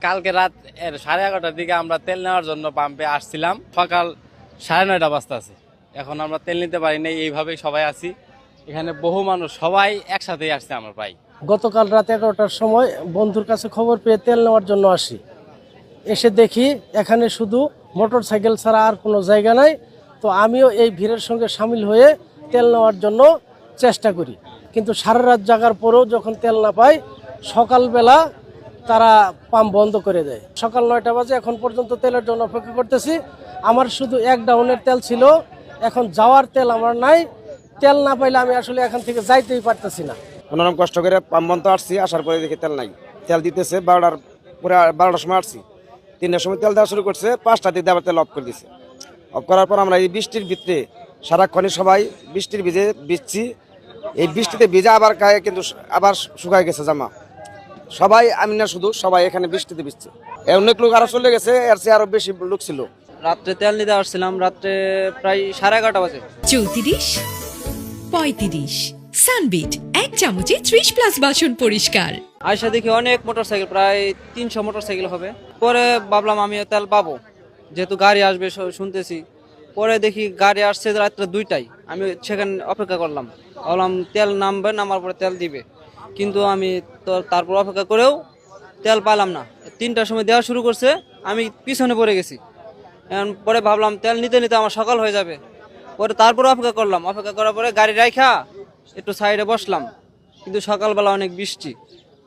কালকে রাত 11:30টার দিকে আমরা তেল নেওয়ার জন্য পাম্পে আসছিলাম। সকাল 9:30 বাজতে আছে, এখন আমরা তেল নিতে পারি নাই। এইভাবেই সবাই আছি এখানে, বহু মানুষ সবাই একসাথেই আসছে আমার ভাই। গতকাল রাত 11টার সময় বন্ধুর কাছে খবর পেয়ে তেল নেওয়ার জন্য আসি। এসে দেখি এখানে শুধু মোটর সাইকেল ছাড়া আর কোনো জায়গা নাই। তো আমিও এই ভিড়ের সঙ্গে সামিল হয়ে তেল নেওয়ার জন্য চেষ্টা করি, কিন্তু সারা রাত জাগার পরেও যখন তেল না পাই, সকালবেলা তারা পাম্প বন্ধ করে দেয়। সকাল 9টা বাজে, এখন পর্যন্ত তেলের জন্য অপেক্ষা করতেছি। আমার শুধু এক ডাউনের তেল ছিল, এখন যাওয়ার তেল আমার নাই। তেল না পাইলে আমি আসলে এখান থেকে যাইতেই পারতেছি না। কোনোরকম কষ্ট করে পাম্প বন্ধ আসছি, আসার পরে দেখি তেল নাই। তেল দিতেছে 12টার সময় আসছি, 3টার সময় তেল দেওয়া শুরু করছে, 5টা দিতে আবার তেল অফ করে দিছে। অফ করার পর আমরা এই বৃষ্টির ভিতরে সারাক্ষণই সবাই বৃষ্টির ভিজছি। এই বৃষ্টিতে ভিজা আবার গায়ে কিন্তু আবার শুকায় গেছে জামা। সবাই, আমি না শুধু, সবাই এখানে বৃষ্টিতে ভিজছে। অনেক লোক আরো চলে গেছে, এর চেয়ে আরো বেশি লোক ছিল। রাত্রে তেল নিতে আসছিলাম, রাত্রে প্রায় 11:30 বাজে। 34, 35 সানবিট 1 চামচে 30+ বাসন পরিষ্কার। আয়সা দেখি অনেক মোটরসাইকেল, প্রায় 300 মোটরসাইকেল হবে। পরে ভাবলাম আমি তেল পাবো, যেহেতু গাড়ি আসবে শুনতেছি। পরে দেখি গাড়ি আসছে রাত্রে 2টায়। আমি সেখানে অপেক্ষা করলাম, ভাবলাম তেল নামবে, নামার পরে তেল দিবে। কিন্তু আমি তো তারপর অপেক্ষা করেও তেল পালাম না। 3টার সময় দেওয়া শুরু করছে, আমি পিছনে পড়ে গেছি। পরে ভাবলাম তেল নিতে নিতে আমার সকাল হয়ে যাবে। পরে তারপরে অপেক্ষা করলাম, অপেক্ষা করার পরে গাড়ি রাখা একটু সাইডে বসলাম। কিন্তু সকালবেলা অনেক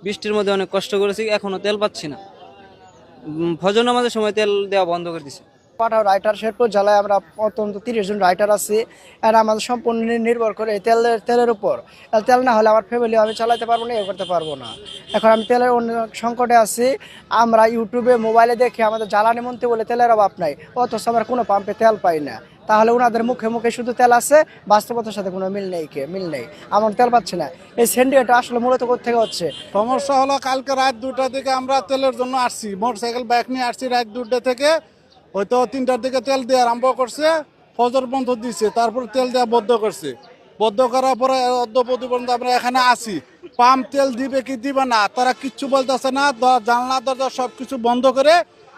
বৃষ্টির মধ্যে অনেক কষ্ট করেছি, এখনো তেল পাচ্ছি না। ফজর নামাজের সময় তেল দেওয়া বন্ধ করে দিছে। পাঠাও রাইটার শেরপুর জেলায় আমরা অন্তত 30 জন রাইটার আছি, আর আমাদের সম্পূর্ণ নির্ভর করে তেলের উপর। তেল না হলে আমার ফ্যামিলি আমি চালাতে পারবো না, এ করতে পারবো না। এখন আমি তেলের অনেক সংকটে আছি। আমরা ইউটিউবে মোবাইলে দেখি আমাদের জ্বালানি মন্ত্রী বলে তেলের অভাব নাই, অথচ আমরা কোনো পাম্পে তেল পাই না। তাহলে ওনাদের মুখে মুখে শুধু তেল আছে, বাস্তবতার সাথে কোনো মিল নেই। আমার তেল পাচ্ছি না। এই সিন্ডিকেটটা আসলে মূলত কোথেকে হচ্ছে? সমস্যা হলো কালকে রাত 2টার দিকে আমরা তেলের জন্য আসছি, মোটরসাইকেল বাইক নিয়ে আসছি। রাত 2টা থেকে হয়তো 3টার দিকে তেল দেওয়া আরম্ভ করছে, ফজর বন্ধ দিচ্ছে, তারপর তেল দেওয়া বন্ধ করছে। বন্ধ করার পরে অদ্যবধি পর্যন্ত আমরা এখানে আসি। পাম্প তেল দিবে কি দিবে না তারা কিচ্ছু বলতেছে না। জানলা দরজা সব কিছু বন্ধ করে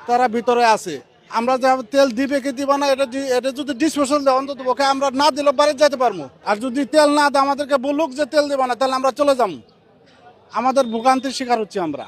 তারা ভিতরে আছে। আমরা যা তেল দিবে কি দিবে না, এটা যদি ডিসপোজাল দেয় অন্তত ওকে আমরা না দিলে বাড়ি যেতে পারবো। আর যদি তেল না দেয় আমাদেরকে বলুক যে তেল দেবে না, তাহলে আমরা চলে যাবো। আমাদের ভোগান্তির শিকার হচ্ছি আমরা।